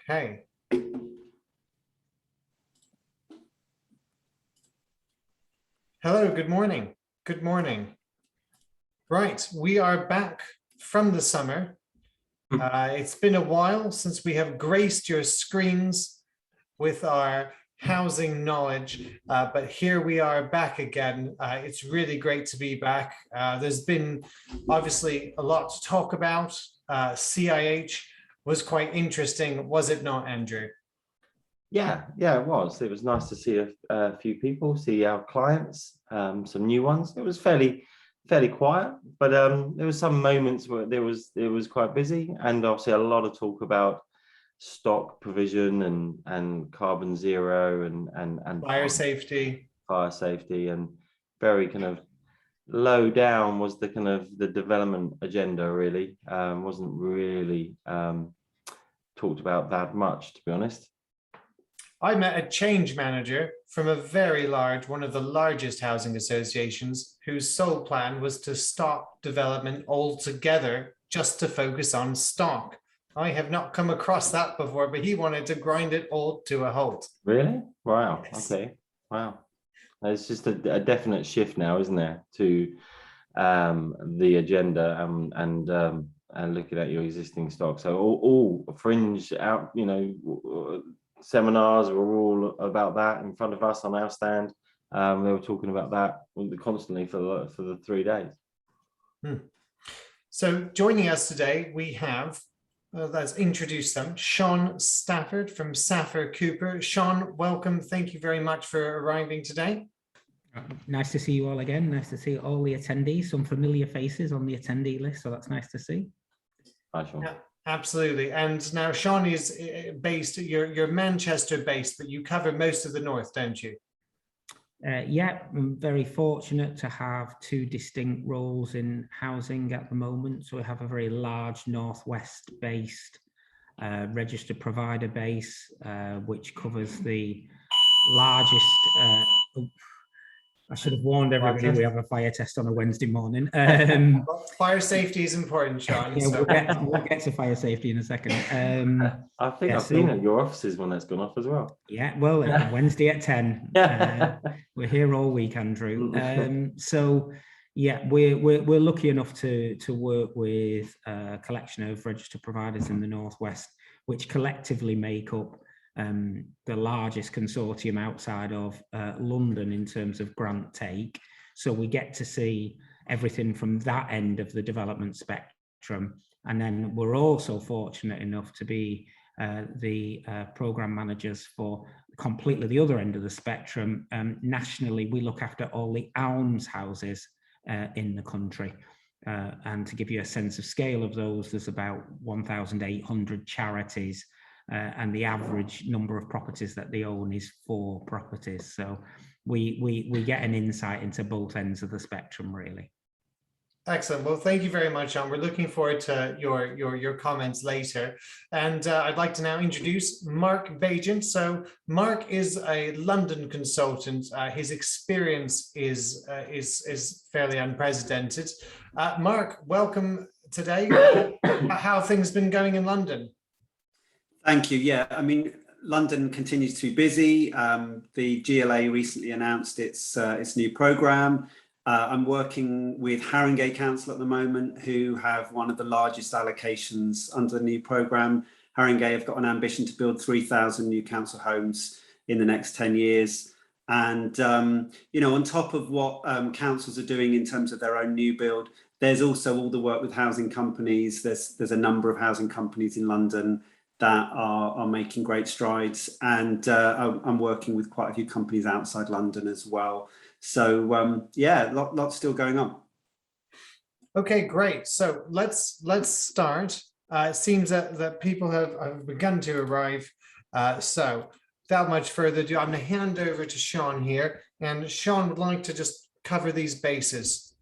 Okay. Hello, good morning. Good morning. Right, we are back from the summer. It's been a while since we have graced your screens with our housing knowledge, but here we are back again. It's really great to be back. There's been obviously a lot to talk about. CIH was quite interesting, was it not, Andrew? Yeah, it was. It was nice to see a few people, see our clients, some new ones. It was fairly quiet, but there was some moments where it was quite busy, and obviously a lot of talk about stock provision and carbon zero and Fire safety, and very kind of low down was the kind of the development agenda. Really wasn't really talked about that much, to be honest. I met a change manager from a very large, one of the largest housing associations, whose sole plan was to stop development altogether just to focus on stock. I have not come across that before, but he wanted to grind it all to a halt. Really? Wow. Yes. Okay. Wow. It's just a definite shift now, isn't there, to the agenda and looking at your existing stock. So all fringe out, seminars were all about that in front of us on our stand. They were talking about that constantly for the 3 days. So joining us today, we have, let's introduce them, Sean Stafford from Stafford Cooper. Sean, welcome. Thank you very much for arriving today. Nice to see you all again. Nice to see all the attendees, some familiar faces on the attendee list, so that's nice to see. Hi, Sean. Yeah, absolutely. And now Sean is based, you're Manchester based, but you cover most of the north, don't you? Yeah, I'm very fortunate to have two distinct roles in housing at the moment. So we have a very large northwest based registered provider base, which covers the largest I should have warned everybody we have a fire test on a Wednesday morning. Fire safety is important, Sean. Yeah, so. we'll get to fire safety in a second. I think I've seen at your offices when that's gone off as well. Yeah, well, Wednesday at 10. We're here all week, Andrew. So yeah, we're lucky enough to work with a collection of registered providers in the Northwest, which collectively make up the largest consortium outside of London in terms of grant take. So we get to see everything from that end of the development spectrum. And then we're also fortunate enough to be the program managers for completely the other end of the spectrum. Nationally, we look after all the alms houses in the country. And to give you a sense of scale of those, there's about 1,800 charities. And the average number of properties that they own is 4 properties. So we get an insight into both ends of the spectrum, really. Excellent. Well, thank you very much, Sean. We're looking forward to your comments later. And I'd like to now introduce Mark Baigent. So Mark is a London consultant. His experience is fairly unprecedented. Mark, welcome today. How have things been going in London? Thank you. Yeah, I mean, London continues to be busy. The GLA recently announced its new programme. I'm working with Haringey Council at the moment, who have one of the largest allocations under the new programme. Haringey have got an ambition to build 3,000 new council homes in the next 10 years. And, on top of what councils are doing in terms of their own new build, there's also all the work with housing companies. There's a number of housing companies in London that are making great strides, and I'm working with quite a few companies outside London as well. So yeah, lots still going on. Okay, great. So let's start. It seems that people have begun to arrive. So without much further ado, I'm going to hand over to Sean here, and Sean would like to just cover these bases.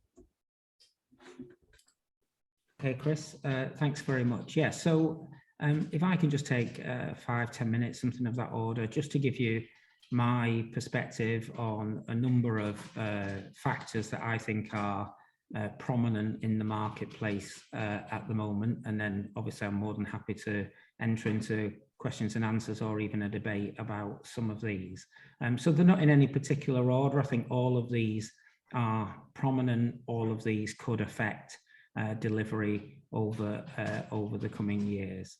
Okay, Chris, thanks very much. Yeah, so if I can just take 5-10 minutes, something of that order, just to give you my perspective on a number of factors that I think are prominent in the marketplace at the moment. And then obviously I'm more than happy to enter into questions and answers or even a debate about some of these. So they're not in any particular order. I think all of these are prominent. All of these could affect delivery over the coming years.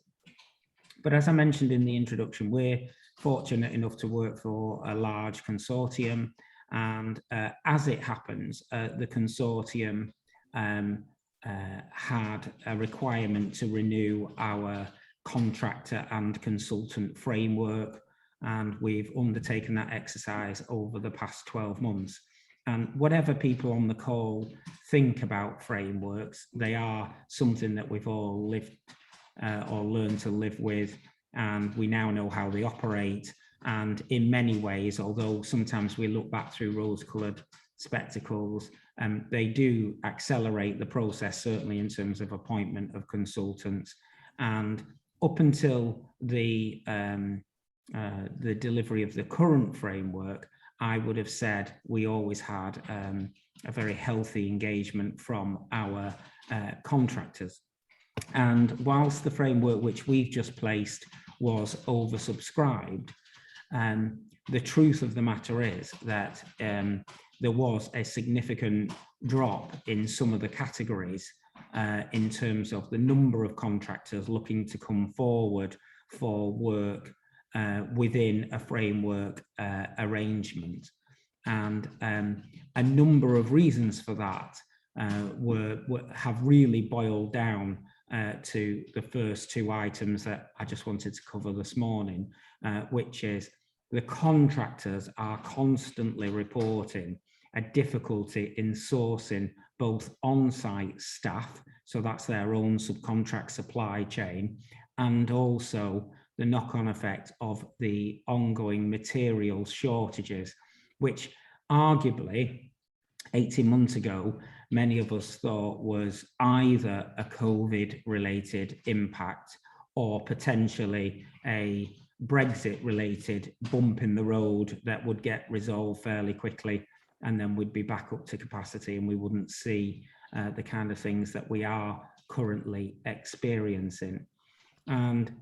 But as I mentioned in the introduction, we're fortunate enough to work for a large consortium. And as it happens, the consortium had a requirement to renew our contractor and consultant framework. And we've undertaken that exercise over the past 12 months. And whatever people on the call think about frameworks, they are something that we've all lived or learned to live with. And we now know how they operate. And in many ways, although sometimes we look back through rose-coloured spectacles, they do accelerate the process, certainly in terms of appointment of consultants. And up until the delivery of the current framework, I would have said we always had a very healthy engagement from our contractors. And whilst the framework which we've just placed was oversubscribed, the truth of the matter is that there was a significant drop in some of the categories in terms of the number of contractors looking to come forward for work within a framework arrangement. And a number of reasons for that have really boiled down to the first two items that I just wanted to cover this morning, which is the contractors are constantly reporting a difficulty in sourcing both on-site staff, so that's their own subcontract supply chain, and also the knock-on effect of the ongoing materials shortages, which arguably 18 months ago, many of us thought was either a COVID-related impact or potentially a Brexit-related bump in the road that would get resolved fairly quickly, and then we'd be back up to capacity and we wouldn't see the kind of things that we are currently experiencing. And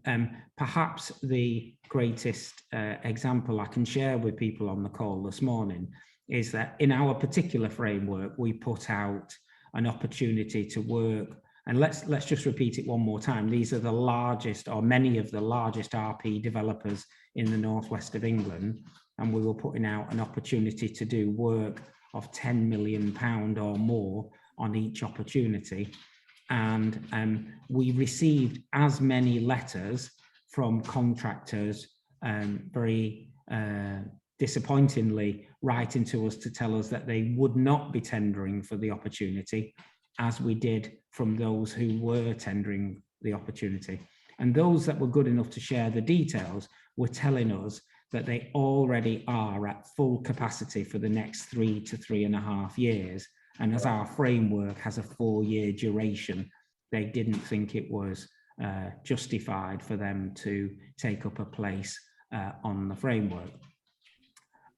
perhaps the greatest example I can share with people on the call this morning is that in our particular framework, we put out an opportunity to work, and let's just repeat it one more time. These are the largest, or many of the largest RP developers in the northwest of England, and we were putting out an opportunity to do work of £10 million or more on each opportunity. And we received as many letters from contractors, very disappointingly writing to us to tell us that they would not be tendering for the opportunity, as we did from those who were tendering the opportunity. And those that were good enough to share the details were telling us that they already are at full capacity for the next 3 to 3.5 years. And as our framework has a 4-year duration, they didn't think it was justified for them to take up a place on the framework.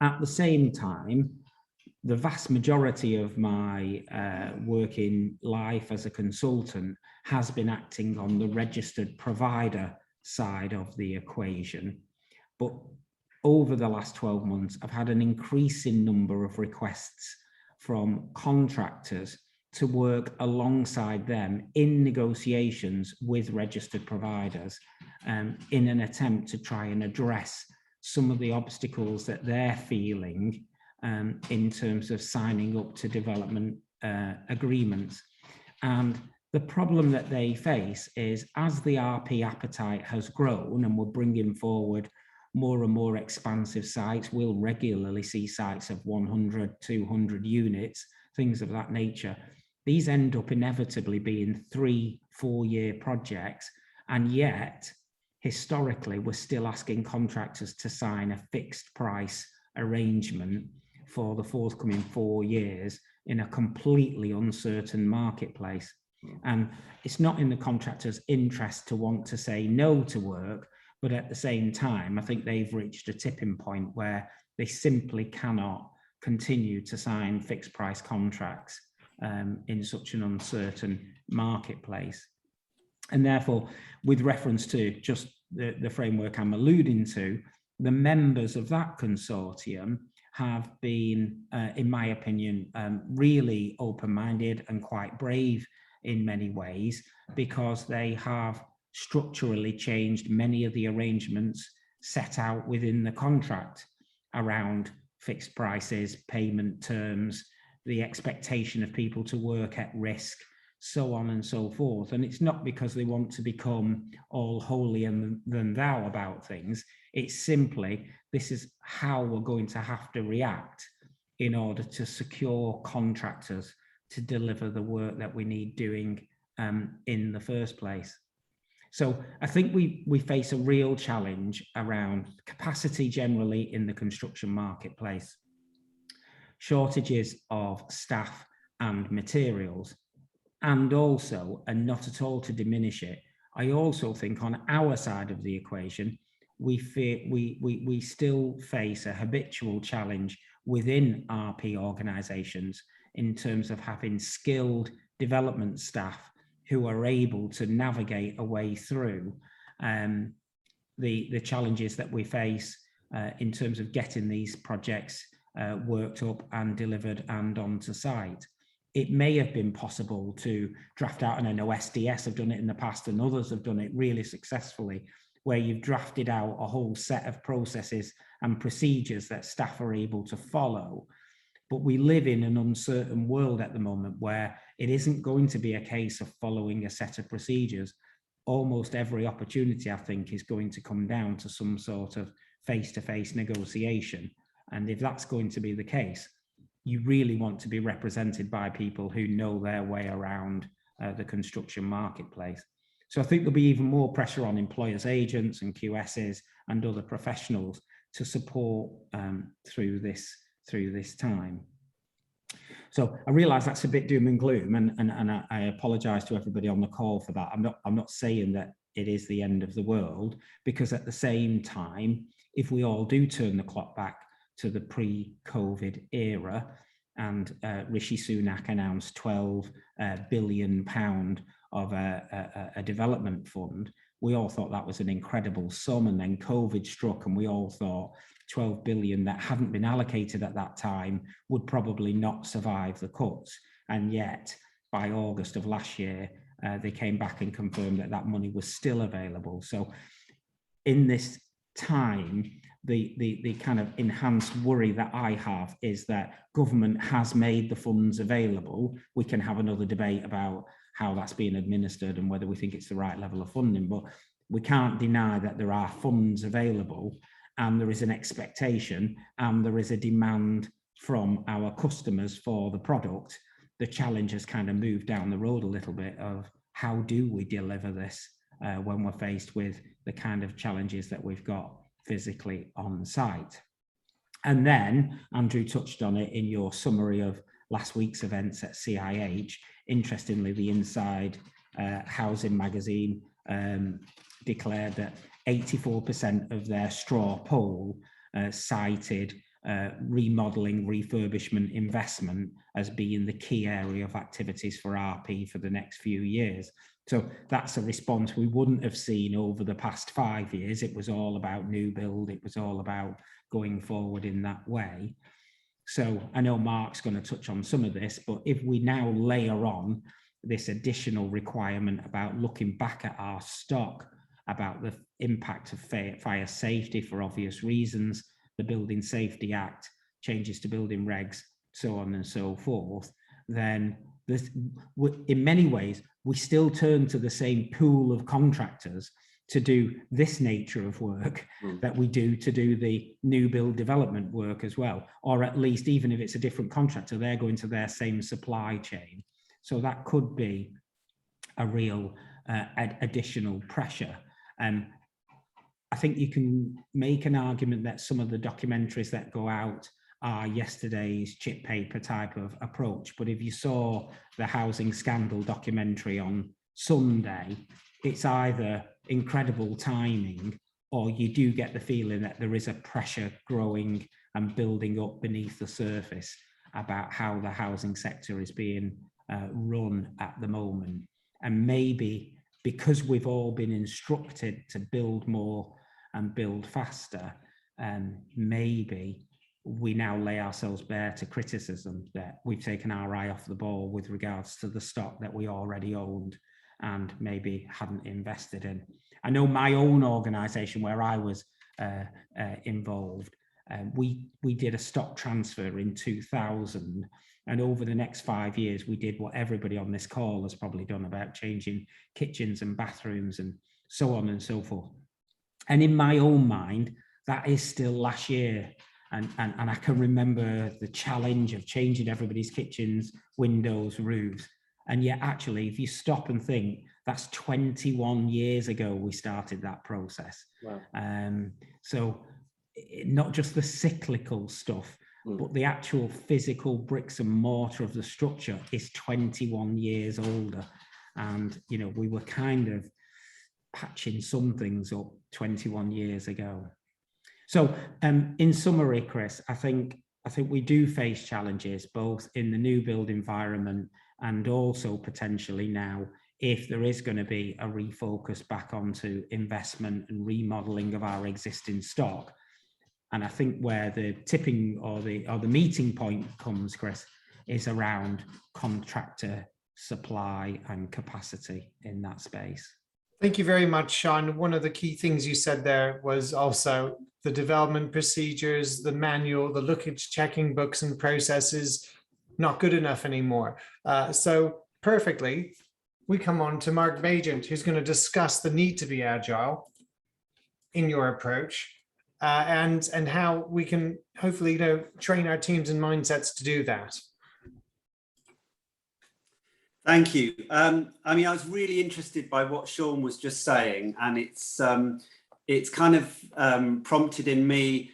At the same time, the vast majority of my working life as a consultant has been acting on the registered provider side of the equation. But over the last 12 months, I've had an increasing number of requests from contractors to work alongside them in negotiations with registered providers in an attempt to try and address some of the obstacles that they're feeling in terms of signing up to development agreements. And the problem that they face is, as the RP appetite has grown and we're bringing forward more and more expansive sites, we'll regularly see sites of 100, 200 units, things of that nature. These end up inevitably being 3-4 year projects, and yet historically we're still asking contractors to sign a fixed price arrangement for the forthcoming 4 years in a completely uncertain marketplace. And it's not in the contractor's interest to want to say no to work, but at the same time, I think they've reached a tipping point where they simply cannot continue to sign fixed price contracts in such an uncertain marketplace. And therefore, with reference to just the framework I'm alluding to, the members of that consortium have been, in my opinion, really open-minded and quite brave in many ways, because they have structurally changed many of the arrangements set out within the contract around fixed prices, payment terms, the expectation of people to work at risk, so on and so forth. And it's not because they want to become all holier than thou about things. It's simply, this is how we're going to have to react in order to secure contractors to deliver the work that we need doing in the first place. So I think we face a real challenge around capacity generally in the construction marketplace, shortages of staff and materials, and also, and not at all to diminish it, I also think on our side of the equation, we still face a habitual challenge within RP organisations in terms of having skilled development staff who are able to navigate a way through the challenges that we face in terms of getting these projects worked up and delivered and onto site. It may have been possible to draft out, and I know SDS have done it in the past and others have done it really successfully, where you've drafted out a whole set of processes and procedures that staff are able to follow. But we live in an uncertain world at the moment where it isn't going to be a case of following a set of procedures. Almost every opportunity, I think, is going to come down to some sort of face-to-face negotiation. And if that's going to be the case, you really want to be represented by people who know their way around the construction marketplace. So I think there'll be even more pressure on employers' agents and QSs and other professionals to support through this time. So I realise that's a bit doom and gloom, and I apologise to everybody on the call for that. I'm not saying that it is the end of the world, because at the same time, if we all do turn the clock back to the pre-COVID era, and Rishi Sunak announced £12 billion of a development fund, we all thought that was an incredible sum, and then COVID struck and we all thought 12 billion that hadn't been allocated at that time would probably not survive the cuts. And yet by August of last year, they came back and confirmed that that money was still available. So in this time, the kind of enhanced worry that I have is that government has made the funds available. We can have another debate about how that's being administered and whether we think it's the right level of funding, but we can't deny that there are funds available, and there is an expectation and there is a demand from our customers for the product. The challenge has kind of moved down the road a little bit of how do we deliver this when we're faced with the kind of challenges that we've got physically on site. And then Andrew touched on it in your summary of last week's events at CIH. Interestingly, the Inside Housing magazine declared that 84% of their straw poll cited remodelling, refurbishment, investment as being the key area of activities for RP for the next few years. So that's a response we wouldn't have seen over the past 5 years. It was all about new build. It was all about going forward in that way. So I know Mark's going to touch on some of this, but if we now layer on this additional requirement about looking back at our stock, about the impact of fire safety for obvious reasons, the Building Safety Act, changes to building regs, so on and so forth, then this, in many ways, we still turn to the same pool of contractors to do this nature of work that we do to do the new build development work as well, or at least even if it's a different contractor, they're going to their same supply chain. So that could be a real additional pressure. I think you can make an argument that some of the documentaries that go out are yesterday's chip paper type of approach. But if you saw the housing scandal documentary on Sunday, it's either incredible timing or you do get the feeling that there is a pressure growing and building up beneath the surface about how the housing sector is being run at the moment. And maybe because we've all been instructed to build more and build faster, maybe we now lay ourselves bare to criticism that we've taken our eye off the ball with regards to the stock that we already owned and maybe hadn't invested in. I know my own organisation where I was involved, we did a stock transfer in 2000, and over the next 5 years we did what everybody on this call has probably done about changing kitchens and bathrooms and so on and so forth. And in my own mind, that is still last year. And I can remember the challenge of changing everybody's kitchens, windows, roofs. And yet actually, if you stop and think, that's 21 years ago we started that process. Wow. So not just the cyclical stuff, but the actual physical bricks and mortar of the structure is 21 years older. And, you know, we were kind of patching some things up 21 years ago. So in summary, Chris, I think we do face challenges both in the new build environment and also potentially now if there is going to be a refocus back onto investment and remodeling of our existing stock. And I think where the tipping or the meeting point comes, Chris, is around contractor supply and capacity in that space. Thank you very much, Sean. One of the key things you said there was also the development procedures, the manual, the lookage checking books and processes, not good enough anymore. So perfectly, we come on to Mark Baigent, who's going to discuss the need to be agile in your approach and how we can hopefully, you know, train our teams and mindsets to do that. Thank you. I mean, I was really interested by what Sean was just saying, and it's kind of prompted in me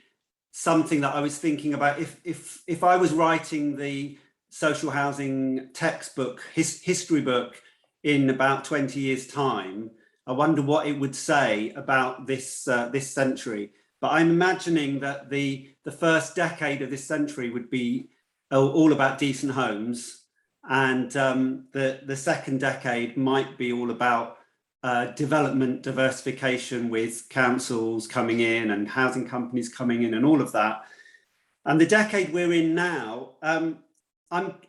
something that I was thinking about. If I was writing the social housing textbook, history book in about 20 years' time, I wonder what it would say about this this century. But I'm imagining that the first decade of this century would be all about decent homes. And the second decade might be all about development, diversification with councils coming in and housing companies coming in and all of that. And the decade we're in now, I'm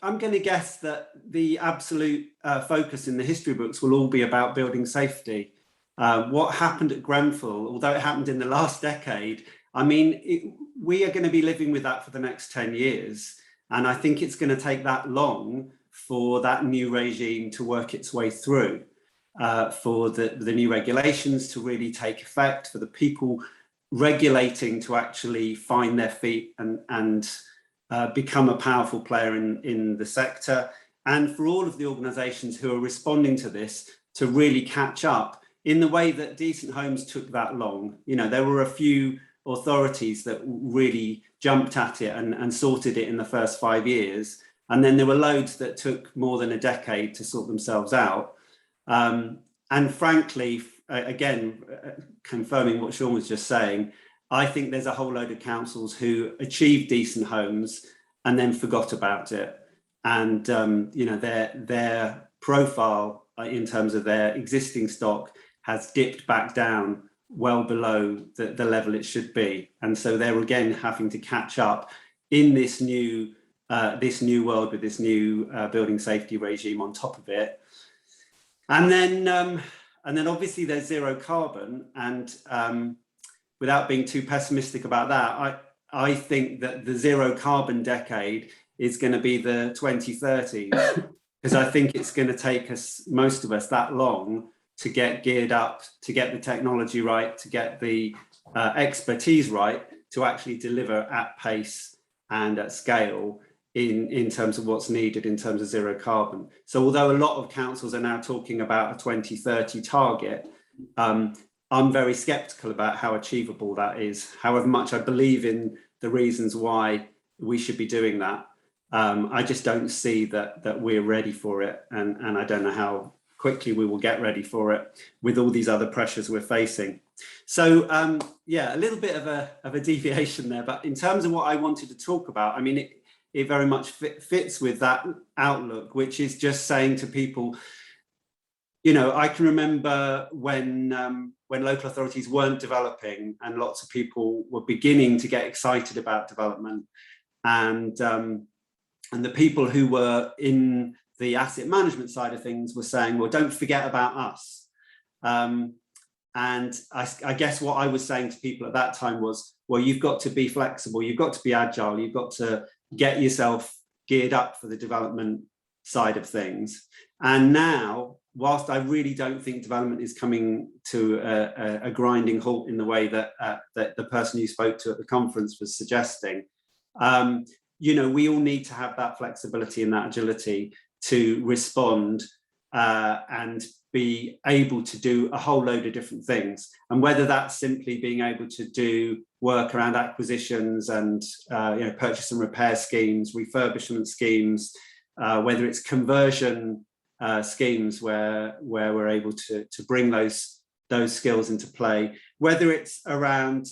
going to guess that the absolute focus in the history books will all be about building safety. What happened at Grenfell, although it happened in the last decade, I mean, we are going to be living with that for the next 10 years. And I think it's going to take that long for that new regime to work its way through, for the new regulations to really take effect, for the people regulating to actually find their feet and become a powerful player in the sector, and for all of the organisations who are responding to this to really catch up in the way that Decent Homes took that long. You know, there were a few authorities that really jumped at it and sorted it in the first 5 years. And then there were loads that took more than a decade to sort themselves out. And frankly, again, confirming what Sean was just saying, I think there's a whole load of councils who achieved Decent Homes and then forgot about it. And you know, their profile in terms of their existing stock has dipped back down well below the level it should be. And so they're again having to catch up in this new world with this new building safety regime on top of it. And then obviously there's zero carbon, and without being too pessimistic about that, I think that the zero carbon decade is going to be the 2030s, because I think it's going to take us, most of us, that long to get geared up, to get the technology right, to get the expertise right, to actually deliver at pace and at scale in terms of what's needed in terms of zero carbon. So although a lot of councils are now talking about a 2030 target, I'm very skeptical about how achievable that is, however much I believe in the reasons why we should be doing that. I just don't see that we're ready for it, and I don't know how quickly we will get ready for it with all these other pressures we're facing. So yeah, a little bit of a deviation there, but in terms of what I wanted to talk about, I mean, it very much fits with that outlook, which is just saying to people, you know, I can remember when local authorities weren't developing and lots of people were beginning to get excited about development, and the people who were in the asset management side of things were saying, well, don't forget about us. And I guess what I was saying to people at that time was, well, you've got to be flexible, you've got to be agile, you've got to get yourself geared up for the development side of things. And now, whilst I really don't think development is coming to a grinding halt in the way that that the person you spoke to at the conference was suggesting, you know, we all need to have that flexibility and that agility to respond and be able to do a whole load of different things. And whether that's simply being able to do work around acquisitions and you know, purchase and repair schemes, refurbishment schemes, whether it's conversion schemes where we're able to bring those skills into play, whether it's around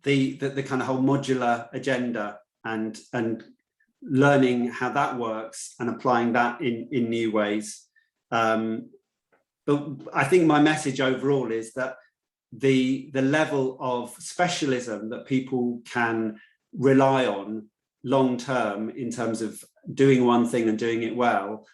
the kind of whole modular agenda and learning how that works and applying that in new ways. But I think my message overall is that the level of specialism that people can rely on long term in terms of doing one thing and doing it well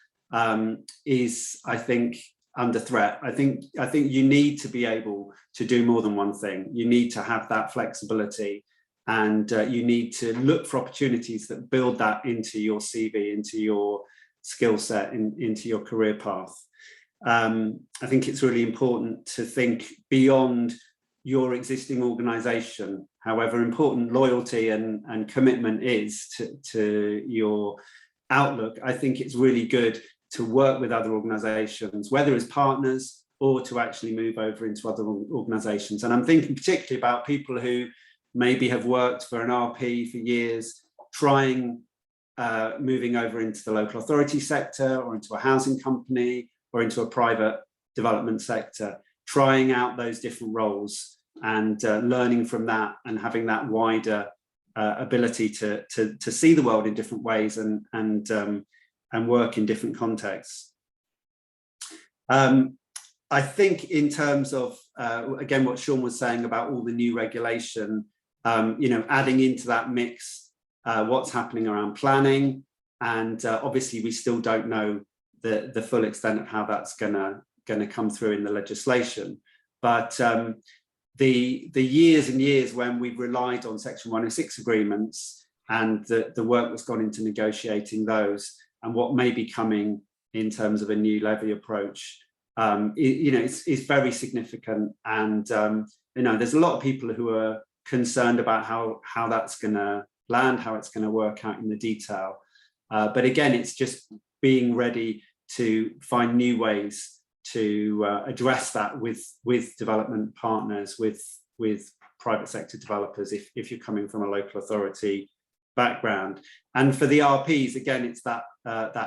is, I think, under threat. I think you need to be able to do more than one thing. You need to have that flexibility, and you need to look for opportunities that build that into your CV, into your skill set, into your career path. I think it's really important to think beyond your existing organisation, however important loyalty and commitment is to your outlook. I think it's really good to work with other organisations, whether as partners or to actually move over into other organisations. And I'm thinking particularly about people who maybe have worked for an RP for years, trying moving over into the local authority sector or into a housing company or into a private development sector, trying out those different roles and learning from that and having that wider ability to see the world in different ways and work in different contexts. I think in terms of, again, what Sean was saying about all the new regulation, you know, adding into that mix what's happening around planning, and obviously we still don't know the full extent of how that's gonna come through in the legislation. But the years and years when we've relied on Section 106 agreements and the work that's gone into negotiating those, and what may be coming in terms of a new levy approach, you know, it's very significant. And you know, there's a lot of people who are concerned about how that's going to land, how it's going to work out in the detail. But again, it's just being ready to find new ways to address that with development partners, with private sector developers, if you're coming from a local authority background. And for the RPs, again, it's that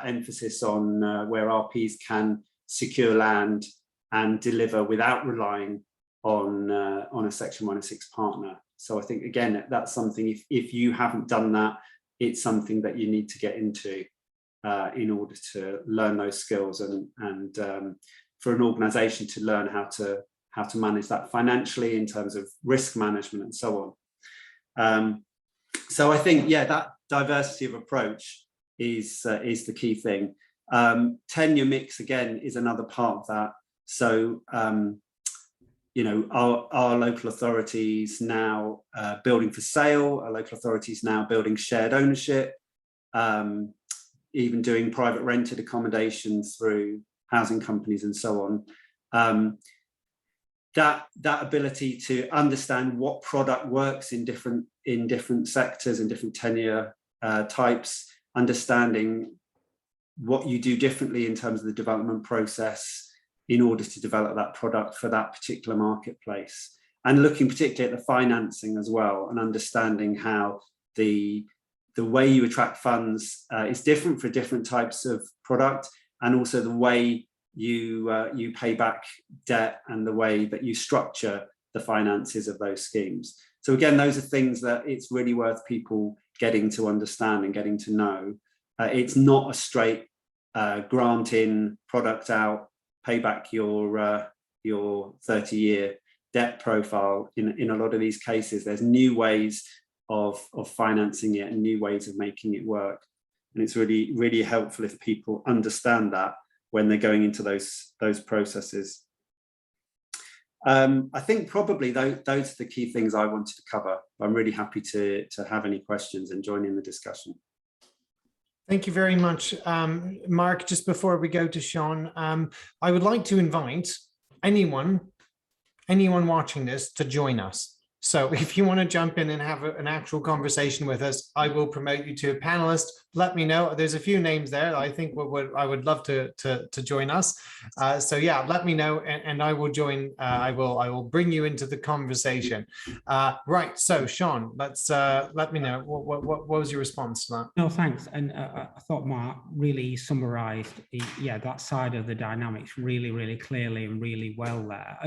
emphasis on where RPs can secure land and deliver without relying on a Section 106 partner. So I think, again, that's something, if you haven't done that, it's something that you need to get into in order to learn those skills and for an organisation to learn how to manage that financially in terms of risk management and so on. So I think, yeah, that diversity of approach is the key thing. Tenure mix, again, is another part of that. So, you know, our local authorities now building for sale, our local authorities now building shared ownership, even doing private rented accommodation through housing companies and so on. That ability to understand what product works in different sectors and different tenure types, understanding what you do differently in terms of the development process in order to develop that product for that particular marketplace, and looking particularly at the financing as well, and understanding how the way you attract funds is different for different types of product, and also the way you pay back debt and the way that you structure the finances of those schemes. So again, those are things that it's really worth people getting to understand and getting to know. It's not a straight grant in, product out, pay back your 30-year debt profile. In a lot of these cases, there's new ways of financing it and new ways of making it work. And it's really, really helpful if people understand that when they're going into those processes. I think probably those are the key things I wanted to cover. I'm really happy to have any questions and join in the discussion. Thank you very much, Mark. Just before we go to Sean, I would like to invite anyone watching this to join us. So if you want to jump in and have an actual conversation with us, I will promote you to a panelist. Let me know. There's a few names there that I think I would love to join us. So yeah, let me know, and I will join. I will bring you into the conversation. Right. So Sean, let me know what was your response to that? No, thanks. And I thought Mark really summarised, that side of the dynamics really, really clearly and really well there.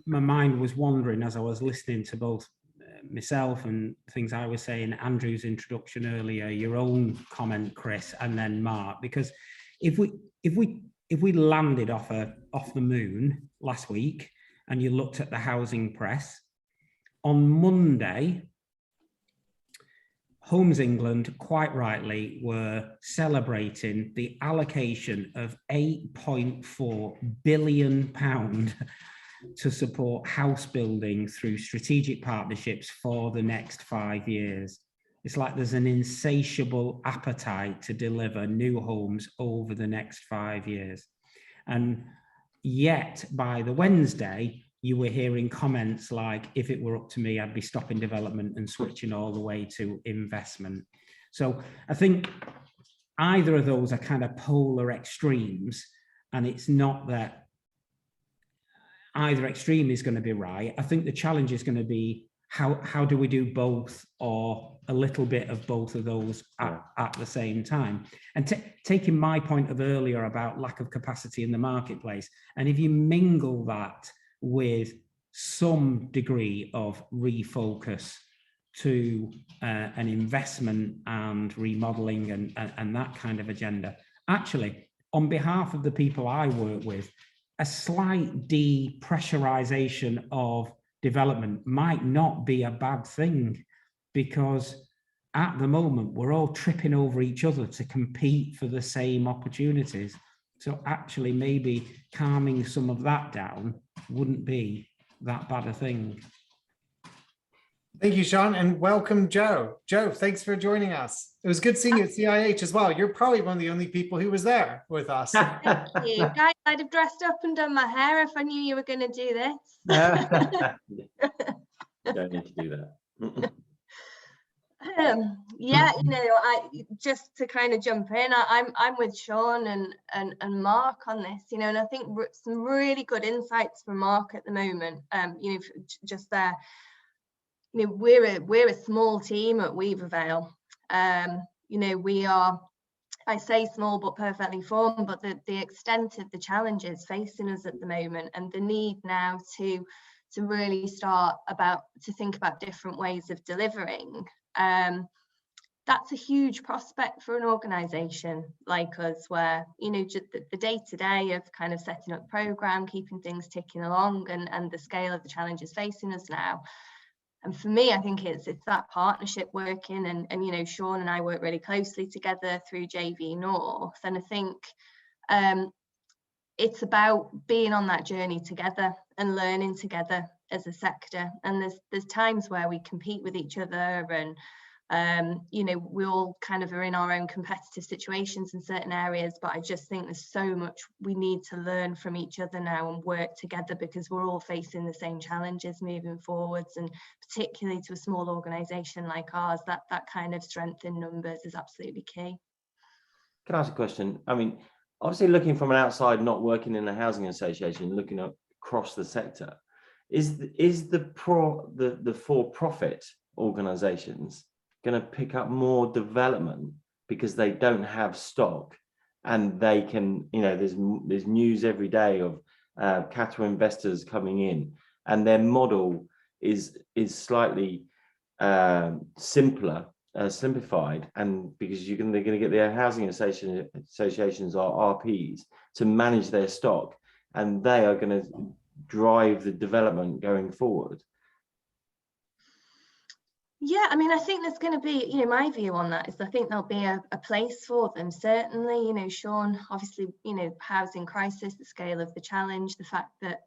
My mind was wandering as I was listening to both myself and things I was saying, Andrew's introduction earlier, your own comment, Chris, and then Mark, because if we landed off the moon last week and you looked at the housing press, on Monday, Homes England, quite rightly, were celebrating the allocation of £8.4 billion to support house building through strategic partnerships for the next 5 years. It's like there's an insatiable appetite to deliver new homes over the next 5 years. And yet by the Wednesday, you were hearing comments like, if it were up to me, I'd be stopping development and switching all the way to investment. So I think either of those are kind of polar extremes, and it's not that either extreme is going to be right. I think the challenge is going to be how do we do both, or a little bit of both of those at the same time. And taking my point of earlier about lack of capacity in the marketplace, and if you mingle that with some degree of refocus to an investment and remodeling and that kind of agenda, actually, on behalf of the people I work with, a slight depressurization of development might not be a bad thing, because at the moment we're all tripping over each other to compete for the same opportunities. So actually maybe calming some of that down wouldn't be that bad a thing. Thank you, Sean, and welcome, Joe. Joe, thanks for joining us. It was good seeing you at CIH as well. You're probably one of the only people who was there with us. Thank you, guys. I'd have dressed up and done my hair if I knew you were going to do this. Don't need to do that. Yeah, just to kind of jump in, I'm with Sean and Mark on this, and I think some really good insights from Mark at the moment. Just there. We're a small team at Weavervale. We are, I say small but perfectly formed, but the extent of the challenges facing us at the moment, and the need now to really start to think about different ways of delivering. That's a huge prospect for an organisation like us, where just the day-to-day of kind of setting up program, keeping things ticking along, and the scale of the challenges facing us now. And for me, I think it's that partnership working, and Sean and I work really closely together through JV North, and I think it's about being on that journey together and learning together as a sector. And there's times where we compete with each other, and we all kind of are in our own competitive situations in certain areas, but I just think there's so much we need to learn from each other now and work together, because we're all facing the same challenges moving forwards, and particularly to a small organisation like ours, that kind of strength in numbers is absolutely key. Can I ask a question? I mean, obviously looking from an outside, not working in a housing association, looking across the sector, is the for-profit organisations going to pick up more development because they don't have stock, and they can, there's news every day of capital investors coming in, and their model is slightly simpler simplified, and because they're going to get their housing associations or RPs to manage their stock, and they are going to drive the development going forward. Yeah, I mean, I think there's going to be, you know, my view on that is I think there'll be a place for them. Certainly, you know, Sean, obviously, you know, housing crisis, the scale of the challenge, the fact that,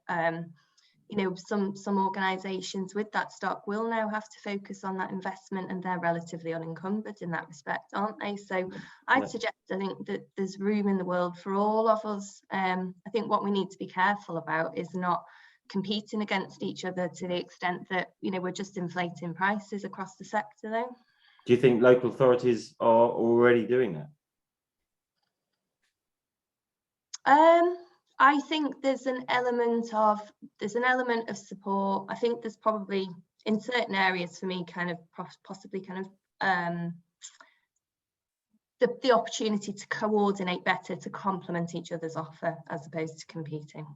you know, some organisations with that stock will now have to focus on that investment, and they're relatively unencumbered in that respect, aren't they? So I'd suggest, I think that there's room in the world for all of us. I think what we need to be careful about is not competing against each other to the extent that, you know, we're just inflating prices across the sector though. Do you think local authorities are already doing that? I think there's an element of support. I think there's probably in certain areas for me kind of possibly kind of the opportunity to coordinate better, to complement each other's offer as opposed to competing,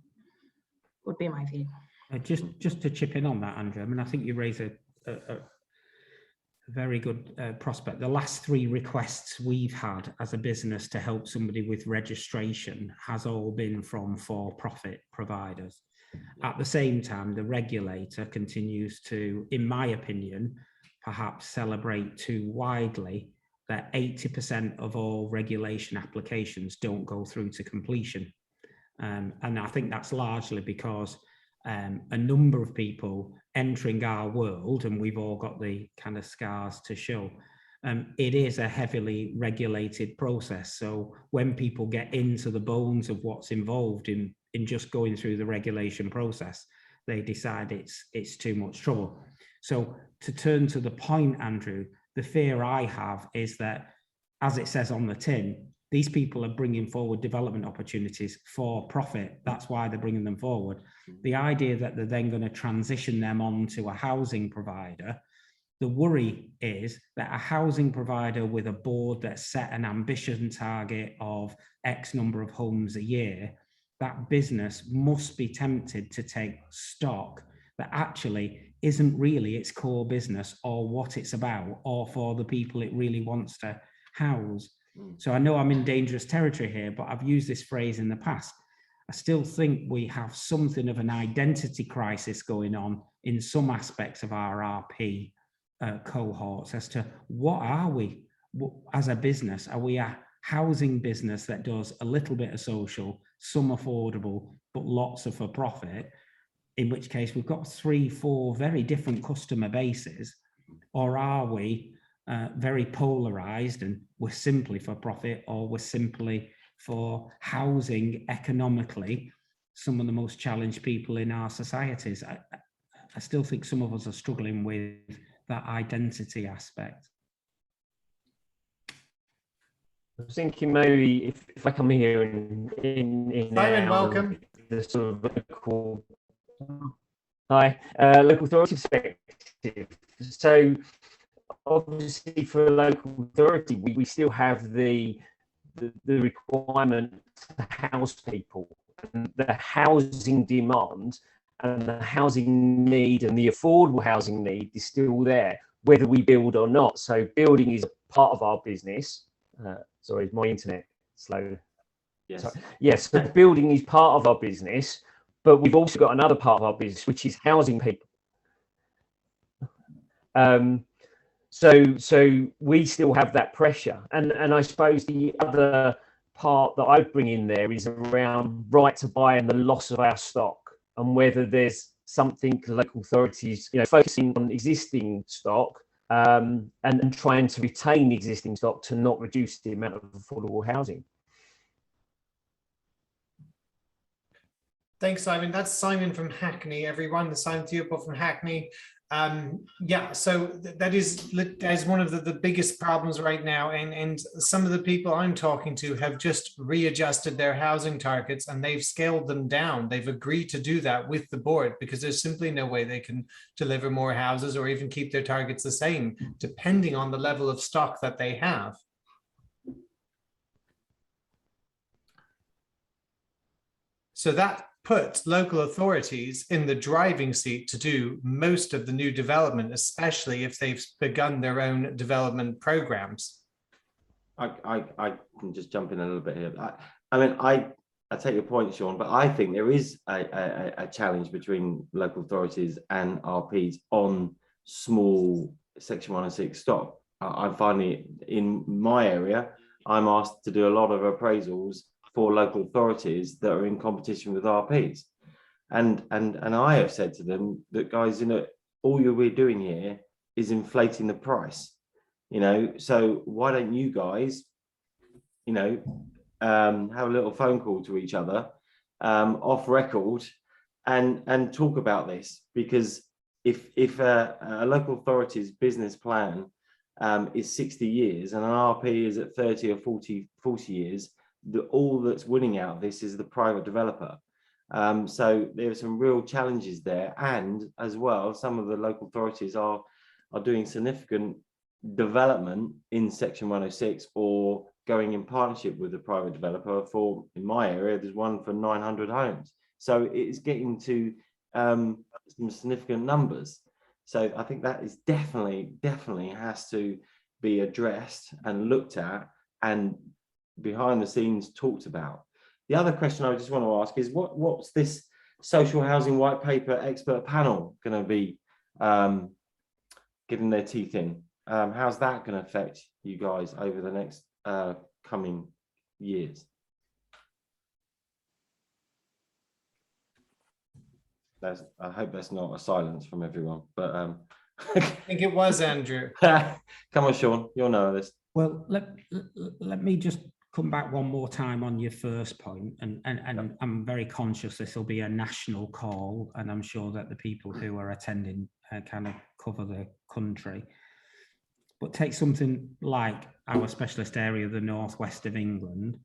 would be my view. Just to chip in on that, Andrew, I mean, I think you raise a very good prospect. The last 3 requests we've had as a business to help somebody with registration has all been from for-profit providers. At the same time, the regulator continues to, in my opinion, perhaps celebrate too widely that 80% of all regulation applications don't go through to completion. And I think that's largely because a number of people entering our world, and we've all got the kind of scars to show, it is a heavily regulated process. So when people get into the bones of what's involved in just going through the regulation process, they decide it's too much trouble. So to turn to the point, Andrew, the fear I have is that, as it says on the tin, these people are bringing forward development opportunities for profit. That's why they're bringing them forward. The idea that they're then going to transition them on to a housing provider, the worry is that a housing provider with a board that set an ambition target of X number of homes a year, that business must be tempted to take stock that actually isn't really its core business or what it's about or for the people it really wants to house. So I know I'm in dangerous territory here, but I've used this phrase in the past. I still think we have something of an identity crisis going on in some aspects of our RP cohorts as to what are we as a business? Are we a housing business that does a little bit of social, some affordable, but lots of for profit, in which case we've got 3-4 very different customer bases? Or are we very polarized and we're simply for profit, or we're simply for housing economically some of the most challenged people in our societies? I still think some of us are struggling with that identity aspect. I was thinking maybe if I come here in Simon, welcome. The sort of local authority perspective. So obviously for a local authority, we still have the requirement to house people, and the housing demand and the housing need and the affordable housing need is still there, whether we build or not. So building is a part of our business. Sorry, is my internet slow? Yes. Sorry. Yes, so building is part of our business, but we've also got another part of our business, which is housing people. So we still have that pressure. And I suppose the other part that I bring in there is around right to buy and the loss of our stock, and whether there's something local authorities, focusing on existing stock and trying to retain existing stock to not reduce the amount of affordable housing. Thanks, Simon. That's Simon from Hackney, everyone. Simon Theopol from Hackney. Yeah, so that is one of the biggest problems right now, and some of the people I'm talking to have just readjusted their housing targets, and they've scaled them down. They've agreed to do that with the board because there's simply no way they can deliver more houses or even keep their targets the same, depending on the level of stock that they have. So that put local authorities in the driving seat to do most of the new development, especially if they've begun their own development programs. I can just jump in a little bit here. I take your point, Sean, but I think there is a challenge between local authorities and RPs on small Section 106 stock. I'm finding in my area, I'm asked to do a lot of appraisals for local authorities that are in competition with RPs. And I have said to them that, guys, all we're doing here is inflating the price, so why don't you guys, have a little phone call to each other off record and talk about this, because if a local authority's business plan is 60 years and an RP is at 30 or 40 years, all that's winning out of this is the private developer. So there are some real challenges there, and as well, some of the local authorities are doing significant development in Section 106 or going in partnership with a private developer. In my area, there's one for 900 homes. So it's getting to some significant numbers. So I think that is definitely has to be addressed and looked at and behind the scenes talked about. The other question I just want to ask is what's this social housing white paper expert panel going to be getting their teeth in? How's that going to affect you guys over the next coming years? I hope that's not a silence from everyone, but I think it was Andrew. Come on, Sean, you'll know this. Well, let me just come back one more time on your first point, and I'm very conscious this will be a national call, and I'm sure that the people who are attending kind of cover the country. But take something like our specialist area, the northwest of England.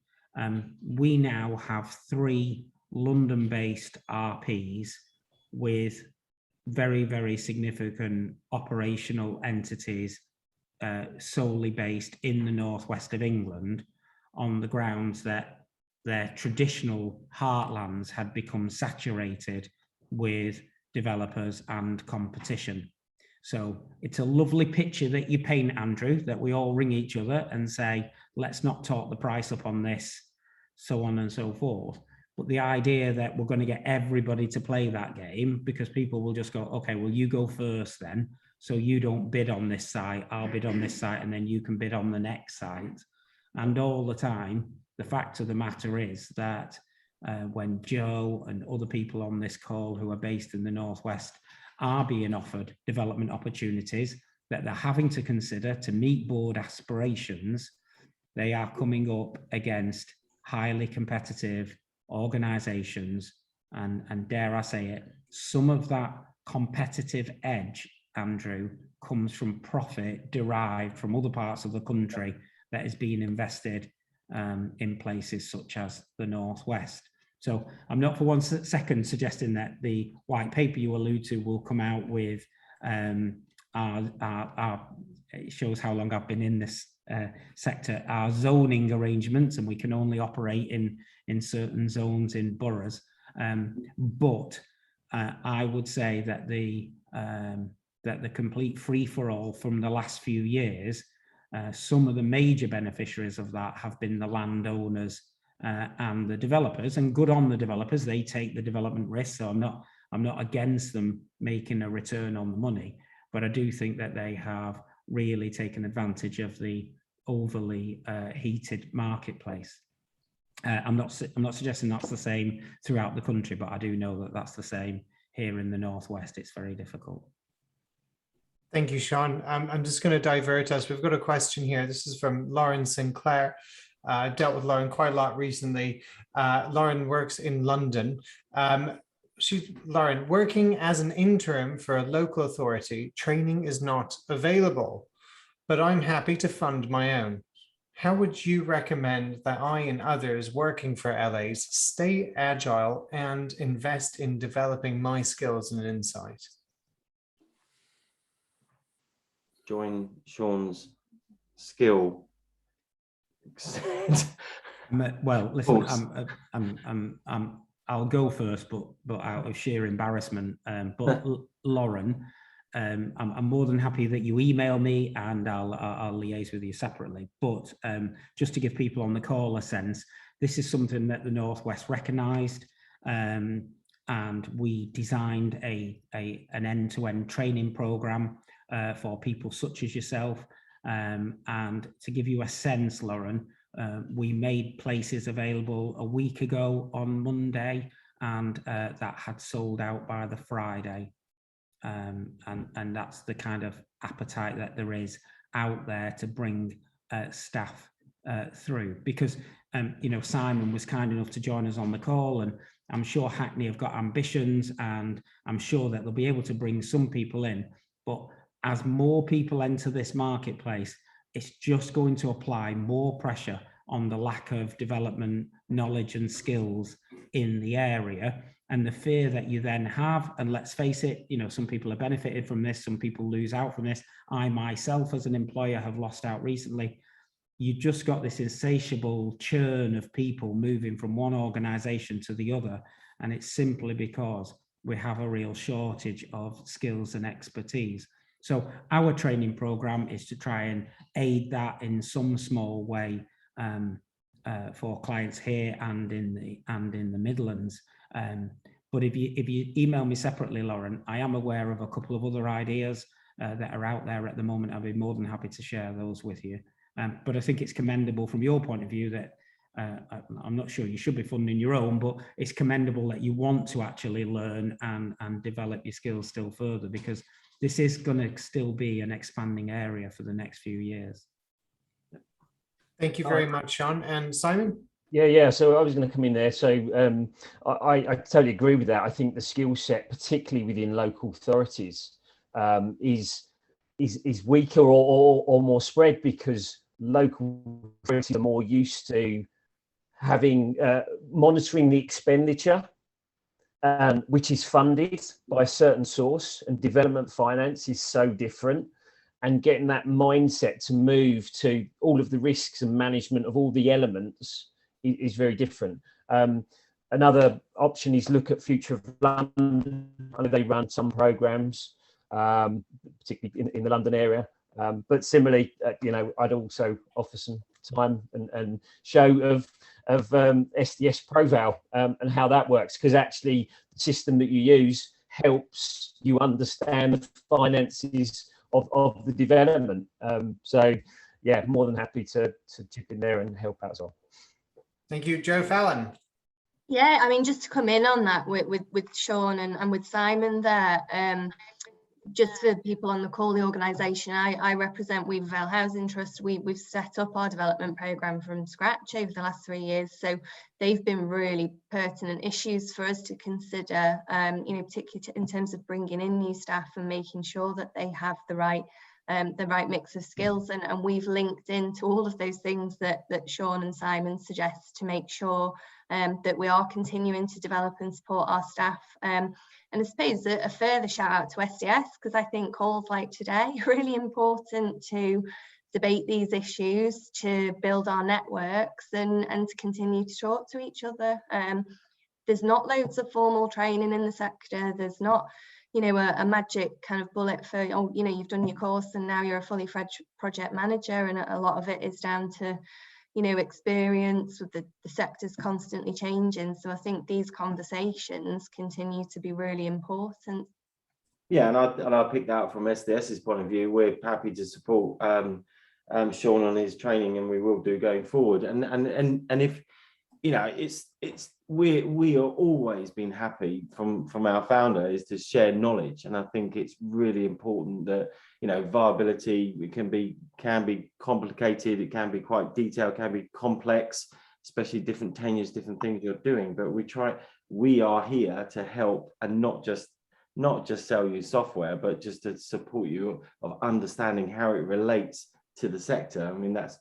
We now have 3 London-based RPs with very, very significant operational entities solely based in the northwest of England, on the grounds that their traditional heartlands had become saturated with developers and competition. So it's a lovely picture that you paint, Andrew, that we all ring each other and say, let's not talk the price up on this, so on and so forth. But the idea that we're going to get everybody to play that game, because people will just go, okay, well, you go first then. So you don't bid on this site, I'll bid on this site, and then you can bid on the next site. And all the time, the fact of the matter is that when Joe and other people on this call who are based in the Northwest are being offered development opportunities that they're having to consider to meet board aspirations, they are coming up against highly competitive organisations, and dare I say it, some of that competitive edge, Andrew, comes from profit derived from other parts of the country that is being invested in places such as the Northwest. So I'm not for one second suggesting that the white paper you allude to will come out with it shows how long I've been in this sector, our zoning arrangements, and we can only operate in certain zones in boroughs. But I would say that the complete free-for-all from the last few years, some of the major beneficiaries of that have been the landowners and the developers, and good on the developers. They take the development risk, so I'm not against them making a return on the money, but I do think that they have really taken advantage of the overly heated marketplace. I'm not suggesting that's the same throughout the country, but I do know that that's the same here in the Northwest. It's very difficult. Thank you, Sean. I'm just going to divert us. We've got a question here. This is from Lauren Sinclair. I've dealt with Lauren quite a lot recently. Lauren works in London. Lauren, working as an interim for a local authority, training is not available, but I'm happy to fund my own. How would you recommend that I and others working for LAs stay agile and invest in developing my skills and insight? Join Sean's skill. Well, listen, I'll go first, but out of sheer embarrassment. But Lauren, I'm more than happy that you email me, and I'll liaise with you separately. But just to give people on the call a sense, this is something that the Northwest recognised, and we designed an end-to-end training programme for people such as yourself. And to give you a sense, Lauren, we made places available a week ago on Monday, and that had sold out by the Friday. And that's the kind of appetite that there is out there to bring staff through, because Simon was kind enough to join us on the call, and I'm sure Hackney have got ambitions, and I'm sure that they'll be able to bring some people in. But as more people enter this marketplace, it's just going to apply more pressure on the lack of development, knowledge and skills in the area. And the fear that you then have, and let's face it, some people have benefited from this, some people lose out from this. I myself, as an employer, have lost out recently. You just got this insatiable churn of people moving from one organisation to the other. And it's simply because we have a real shortage of skills and expertise. So our training programme is to try and aid that in some small way for clients here and in the Midlands. But if you email me separately, Lauren, I am aware of a couple of other ideas that are out there at the moment. I'll be more than happy to share those with you. But I think it's commendable from your point of view that I'm not sure you should be funding your own, but it's commendable that you want to actually learn and develop your skills still further, because this is going to still be an expanding area for the next few years. Thank you very much, Sean. And Simon? Yeah. So I was going to come in there. So I totally agree with that. I think the skill set, particularly within local authorities, is weaker or more spread, because local authorities are more used to having monitoring the expenditure, which is funded by a certain source, and development finance is so different. And getting that mindset to move to all of the risks and management of all the elements is very different. Another option is look at Future of London. I know they run some programs, particularly in the London area. But similarly, I'd also offer some time and show of SDS ProVal and how that works, because actually the system that you use helps you understand the finances of the development. So yeah, more than happy to chip in there and help out as well. Thank you. Joe Fallon. Yeah, I mean, just to come in on that with Sean and with Simon there, just for people on the call, the organisation I represent, Weaver Vale Housing Trust, we've set up our development programme from scratch over the last 3 years. So they've been really pertinent issues for us to consider, particularly in terms of bringing in new staff and making sure that they have the right mix of skills. And we've linked into all of those things that Sean and Simon suggest to make sure that we are continuing to develop and support our staff. And I suppose a further shout out to SDS, because I think calls like today are really important to debate these issues, to build our networks and to continue to talk to each other. There's not loads of formal training in the sector. There's not, a magic kind of bullet for, you've done your course and now you're a fully fledged project manager. And a lot of it is down to, experience with the sector's constantly changing. So I think these conversations continue to be really important. Yeah, and I'll pick that up from SDS's point of view. We're happy to support Sean on his training, and we will do going forward. And if we are always been happy from our founder is to share knowledge, and I think it's really important that viability, it can be complicated, it can be quite detailed, can be complex, especially different tenures, different things you're doing. But we are here to help, and not just sell you software, but just to support you of understanding how it relates to the sector. I mean, that's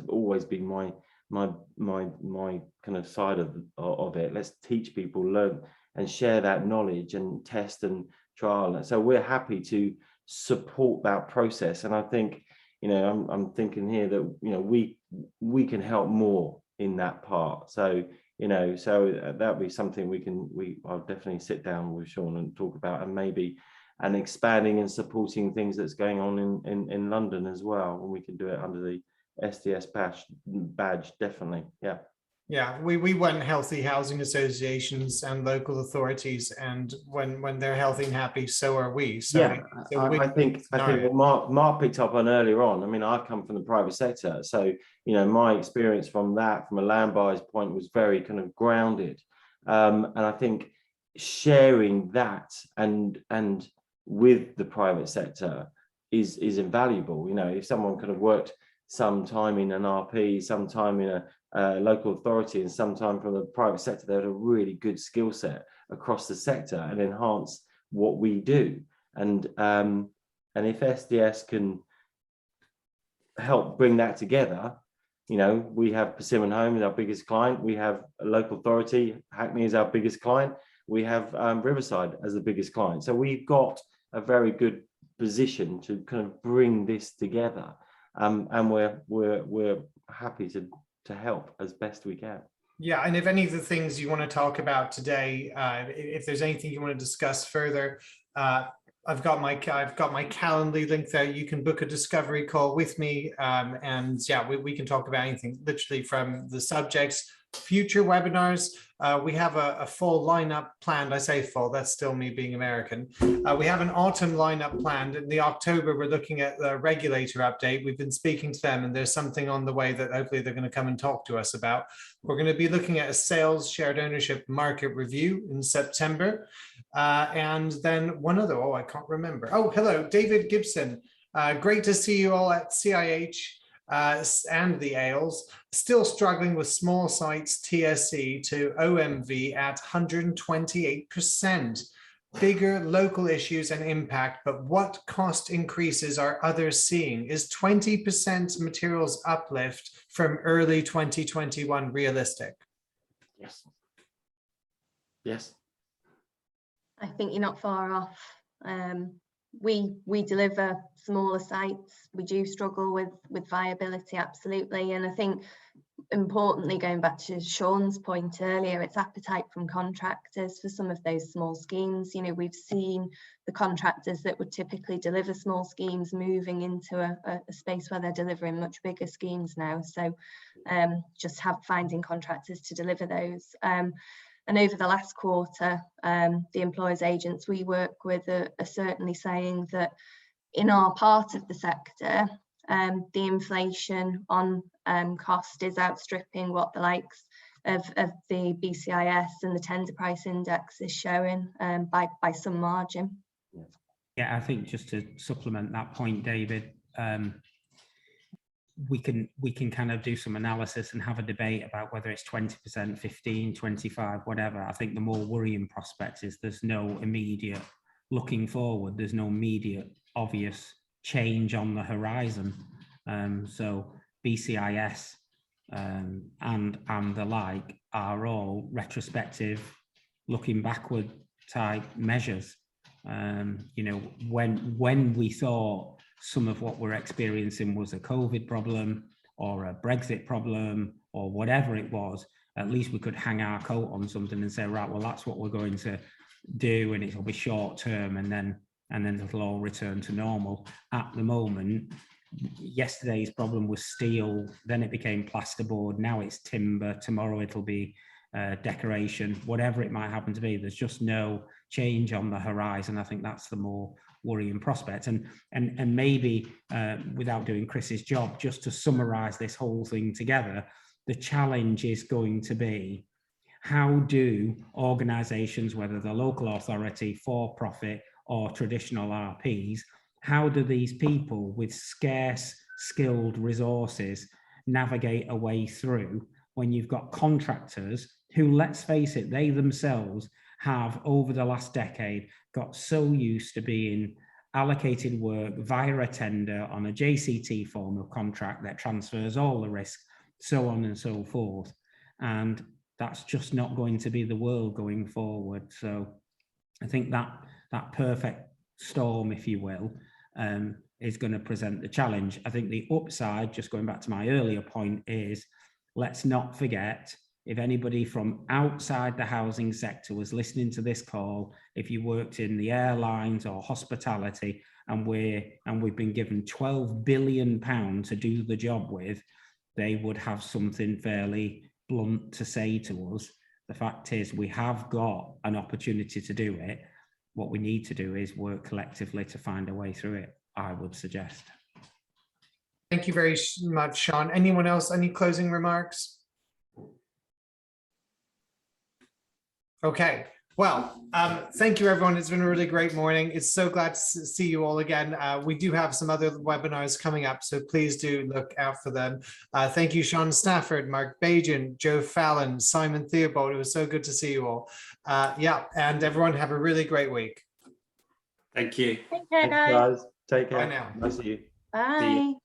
always been my kind of side of it. Let's teach people, learn and share that knowledge and test and trial. So we're happy to support that process. And I think, I'm thinking here that, we can help more in that part. So, you know, so that'll be something I'll definitely sit down with Sean and talk about, and maybe expanding and supporting things that's going on in London as well, and we can do it under the SDS badge, definitely. Yeah, we want healthy housing associations and local authorities, and when they're healthy and happy, so are we. So yeah, I think what Mark picked up on earlier on. I mean, I've come from the private sector, so you know, my experience from a land buyer's point was very kind of grounded, and I think sharing that and with the private sector is invaluable. You know, if someone could have worked some time in an RP, some time in a local authority, and some time from the private sector, they had a really good skill set across the sector and enhance what we do. And if SDS can help bring that together, you know, we have Persimmon Home is our biggest client, we have a local authority, Hackney is our biggest client, we have Riverside as the biggest client. So we've got a very good position to kind of bring this together, and we're happy to help as best we can. Yeah, and if any of the things you want to talk about today, if there's anything you want to discuss further, I've got my Calendly link there. You can book a discovery call with me, and yeah, we can talk about anything, literally from the subjects. Future webinars, we have a full lineup planned. I say full, that's still me being American. We have an autumn lineup planned. In the October, we're looking at the regulator update. We've been speaking to them, and there's something on the way that hopefully they're going to come and talk to us about. We're going to be looking at a sales shared ownership market review in September. And then one other, I can't remember. Oh, hello, David Gibson. Great to see you all at CIH. And the AILS, still struggling with small sites TSE to OMV at 128%. Bigger local issues and impact, but what cost increases are others seeing? Is 20% materials uplift from early 2021 realistic? Yes. I think you're not far off. We deliver smaller sites. We do struggle with viability, absolutely. And I think importantly, going back to Sean's point earlier, it's appetite from contractors for some of those small schemes. You know, we've seen the contractors that would typically deliver small schemes moving into a space where they're delivering much bigger schemes now. So just finding contractors to deliver those. And over the last quarter, the employers agents we work with are certainly saying that in our part of the sector, the inflation on cost is outstripping what the likes of the BCIS and the tender price index is showing by some margin. Yeah, I think just to supplement that point, David, we can kind of do some analysis and have a debate about whether it's 20%, 15, 25, whatever. I think the more worrying prospect is there's no immediate looking forward. There's no immediate obvious change on the horizon. So BCIS and the like are all retrospective, looking backward type measures. You know, when we thought some of what we're experiencing was a COVID problem or a Brexit problem or whatever it was, at least we could hang our coat on something and say, right, well, that's what we're going to do, and it'll be short term, and then it'll all return to normal. At the moment, yesterday's problem was steel, then it became plasterboard, now it's timber, tomorrow it'll be decoration, whatever it might happen to be. There's just no change on the horizon. I think that's the more worrying prospect. And maybe without doing Chris's job, just to summarize this whole thing together, the challenge is going to be, how do organizations, whether the local authority, for profit or traditional RPs, how do these people with scarce skilled resources navigate a way through when you've got contractors who, let's face it, they themselves have over the last decade got so used to being allocated work via a tender on a JCT form of contract that transfers all the risk, so on and so forth. And that's just not going to be the world going forward. So I think that perfect storm, if you will, is going to present the challenge. I think the upside, just going back to my earlier point, is let's not forget if anybody from outside the housing sector was listening to this call, if you worked in the airlines or hospitality, and we've been given £12 billion to do the job with, they would have something fairly blunt to say to us. The fact is, we have got an opportunity to do it. What we need to do is work collectively to find a way through it, I would suggest. Thank you very much, Sean. Anyone else? Any closing remarks? Okay. Well, thank you, everyone. It's been a really great morning. It's so glad to see you all again. We do have some other webinars coming up, so please do look out for them. Thank you, Sean Stafford, Mark Baigent, Joe Fallon, Simon Theobald. It was so good to see you all. Yeah, and everyone have a really great week. Thank you. Take care, Thanks, guys. guys. Take care. Bye now. Nice to see you. Bye.